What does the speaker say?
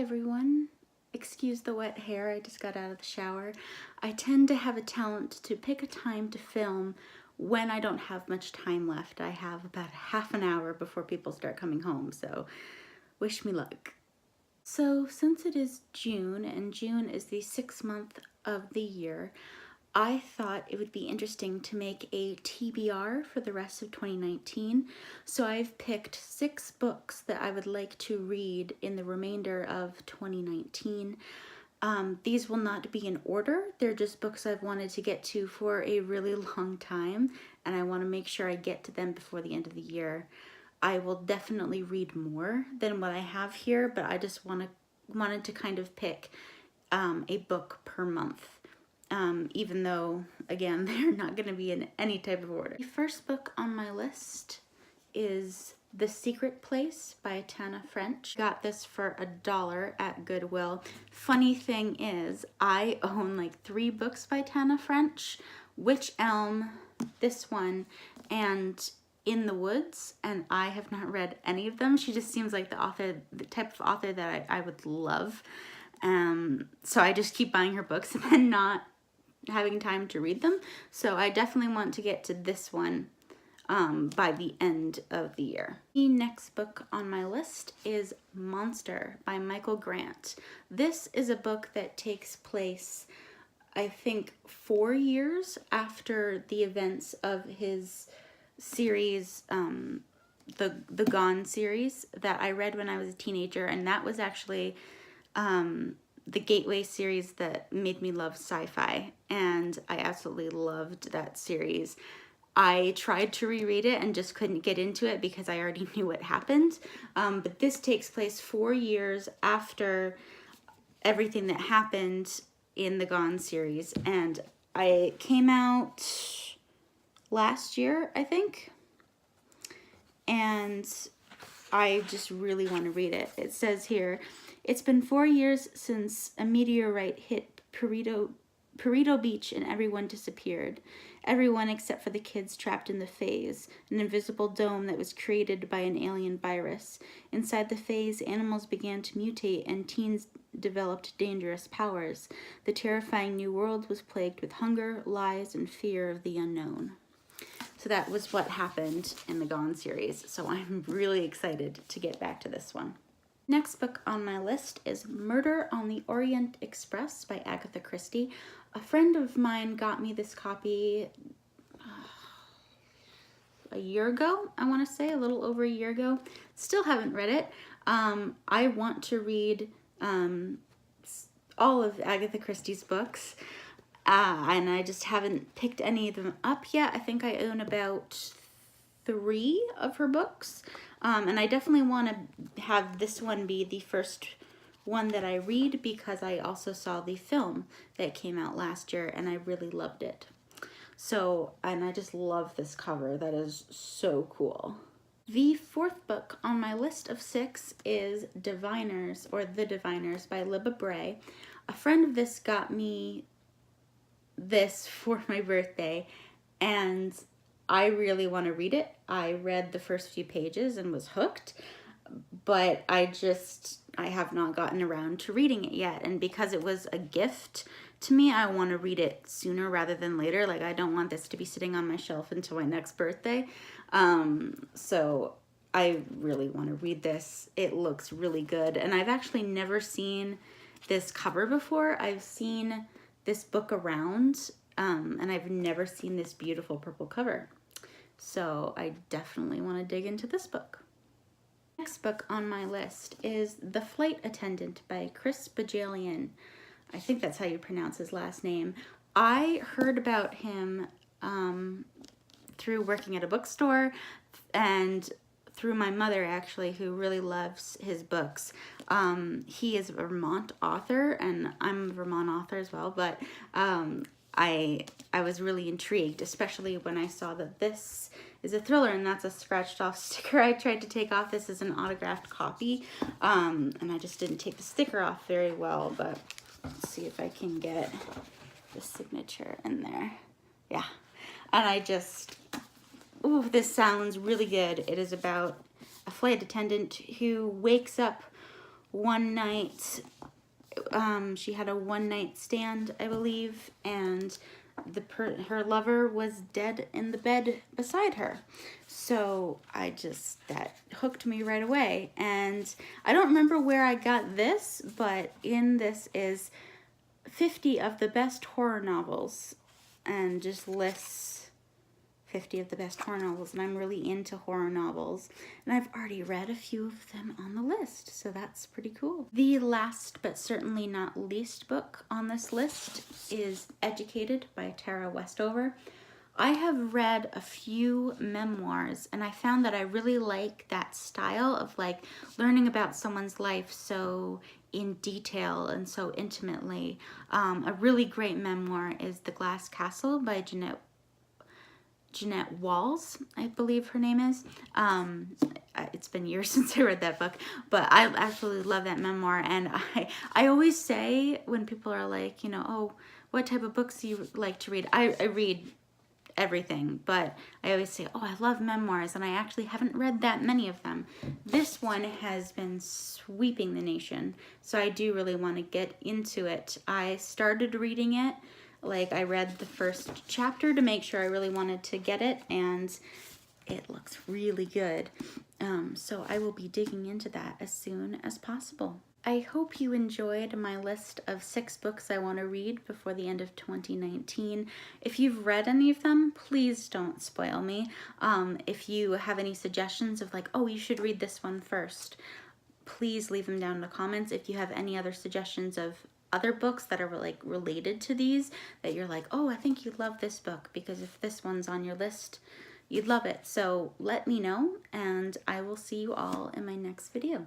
everyone. Excuse the wet hair, I just got out of the shower. I tend to have a talent to pick a time to film when I don't have much time left. I have about half an hour before people start coming home, so wish me luck. So since it is June, and June is the 6th month of the year, I thought it would be interesting to make a TBR for the rest of 2019. So I've picked 6 books that I would like to read in the remainder of 2019. These will not be in order. They're just books I've wanted to get to for a really long time, and I want to make sure I get to them before the end of the year. I will definitely read more than what I have here, but I just wanted to kind of pick a book per month. Even though, again, they're not going to be in any type of order. The first book on my list is The Secret Place by Tana French. Got this for $1 at Goodwill. Funny thing is, I own like 3 books by Tana French, Witch Elm, this one, and In the Woods, and I have not read any of them. She just seems like the type of author that I would love. So I just keep buying her books and then not having time to read them. So I definitely want to get to this one by the end of the year. The next book on my list is Monster by Michael Grant. This is a book that takes place, I think, 4 years after the events of his series, the Gone series that I read when I was a teenager, and that was actually the gateway series that made me love sci-fi, and I absolutely loved that series. I tried to reread it and just couldn't get into it because I already knew what happened, but this takes place 4 years after everything that happened in the Gone series, and it came out last year, I think, and I just really want to read it. It says here, it's been 4 years since a meteorite hit Perito Beach and everyone disappeared. Everyone except for the kids trapped in the phase, an invisible dome that was created by an alien virus. Inside the phase, animals began to mutate and teens developed dangerous powers. The terrifying new world was plagued with hunger, lies, and fear of the unknown. So that was what happened in the Gone series. So I'm really excited to get back to this one. Next book on my list is Murder on the Orient Express by Agatha Christie. A friend of mine got me this copy a year ago, I want to say, a little over a year ago. Still haven't read it. I want to read all of Agatha Christie's books, and I just haven't picked any of them up yet. I think I own about 3 of her books, and I definitely want to have this one be the first one that I read because I also saw the film that came out last year and I really loved it. So, and I just love this cover. That is so cool. The 4th book on my list of 6 is Diviners, or The Diviners by Libba Bray. A friend of this got me this for my birthday, and I really want to read it. I read the first few pages and was hooked, but I have not gotten around to reading it yet. And because it was a gift to me, I want to read it sooner rather than later. Like, I don't want this to be sitting on my shelf until my next birthday. So I really want to read this. It looks really good. And I've actually never seen this cover before. I've seen this book around, and I've never seen this beautiful purple cover. So I definitely want to dig into this book. Next book on my list is The Flight Attendant by Chris Bajalian. I think that's how you pronounce his last name. I heard about him through working at a bookstore and through my mother, actually, who really loves his books. He is a Vermont author, and I'm a Vermont author as well, but I was really intrigued, especially when I saw that this is a thriller and that's a scratched off sticker. I tried to take off this as an autographed copy, and I just didn't take the sticker off very well, but let's see if I can get the signature in there. Yeah, and I just, ooh, this sounds really good. It is about a flight attendant who wakes up one night, she had a one-night stand, I believe, and her lover was dead in the bed beside her. So that hooked me right away. And I don't remember where I got this, but in this is 50 of the best horror novels, and just lists 50 of the best horror novels, and I'm really into horror novels, and I've already read a few of them on the list, so that's pretty cool. The last but certainly not least book on this list is Educated by Tara Westover. I have read a few memoirs, and I found that I really like that style of like learning about someone's life so in detail and so intimately. A really great memoir is The Glass Castle by Jeanette Walls, I believe her name is. It's been years since I read that book, but I absolutely love that memoir. And I always say when people are like, you know, oh, what type of books do you like to read? I read everything, but I always say, oh, I love memoirs, and I actually haven't read that many of them. This one has been sweeping the nation, so I do really want to get into it. I started reading it. Like, I read the first chapter to make sure I really wanted to get it, and it looks really good. So I will be digging into that as soon as possible. I hope you enjoyed my list of 6 books I want to read before the end of 2019. If you've read any of them, please don't spoil me. If you have any suggestions of like, oh, you should read this one first, please leave them down in the comments. If you have any other suggestions of other books that are like related to these, that you're like, oh, I think you'd love this book, because if this one's on your list, you'd love it. So let me know, and I will see you all in my next video.